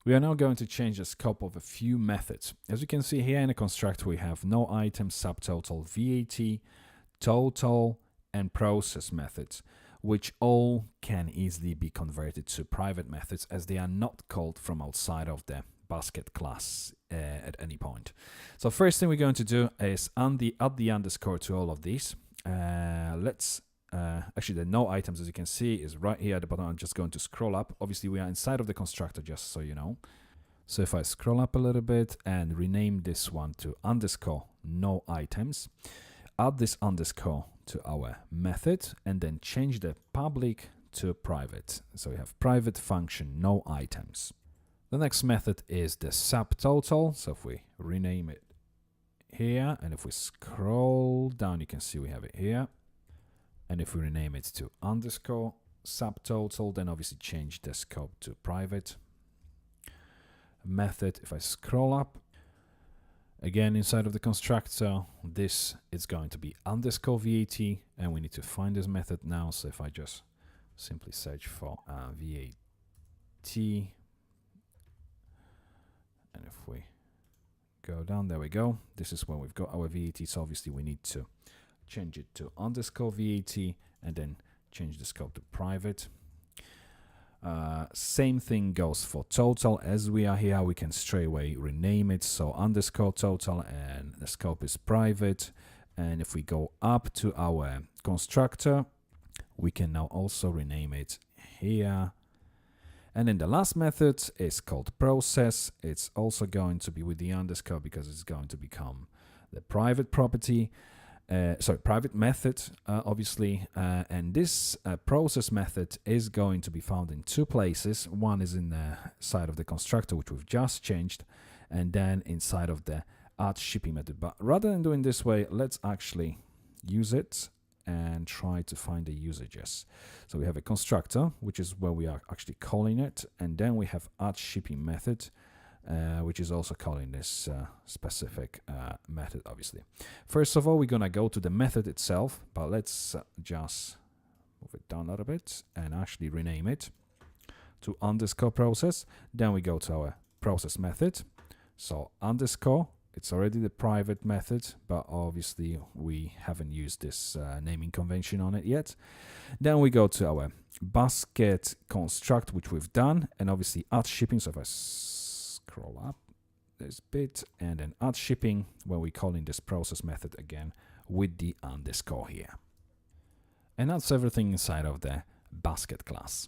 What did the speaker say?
We are now going to change the scope of a few methods. As you can see here in the constructor, we have no item, subtotal, VAT, total, and process methods, which all can easily be converted to private methods as they are not called from outside of the basket class at any point. So first thing we're going to do is add the underscore to all of these. Actually, the no items, as you can see, is right here at the bottom. I'm just going to scroll up. Obviously, we are inside of the constructor, just so you know. So if I scroll up a little bit and rename this one to underscore no items, add this underscore to our method, and then change the public to private. So we have private function no items. The next method is the subtotal. So if we rename it here, and if we scroll down, you can see we have it here. And if we rename it to underscore subtotal, then obviously change the scope to private. Method, if I scroll up, again inside of the constructor, this is going to be underscore VAT, and we need to find this method now. So if I just simply search for VAT, and if we go down, there we go. This is where we've got our VAT. So obviously we need to change it to underscore VAT and then change the scope to private. Same thing goes for total. As we are here, we can straight away rename it. So underscore total, and the scope is private. And if we go up to our constructor, we can now also rename it here. And then the last method is called process. It's also going to be with the underscore because it's going to become the private property. Private method, obviously, and this process method is going to be found in two places. One is in the side of the constructor, which we've just changed, and then inside of the add shipping method. But rather than doing this way, let's actually use it and try to find the usages. So we have a constructor, which is where we are actually calling it, and then we have add shipping method, which is also calling this specific method, obviously. First of all, we're going to go to the method itself, but let's just move it down a little bit and actually rename it to underscore process. Then we go to our process method. So underscore, it's already the private method, but obviously we haven't used this naming convention on it yet. Then we go to our basket construct, which we've done, and obviously add shipping. So if I scroll up this bit and then add shipping, where we call in this process method again with the underscore here. And that's everything inside of the basket class.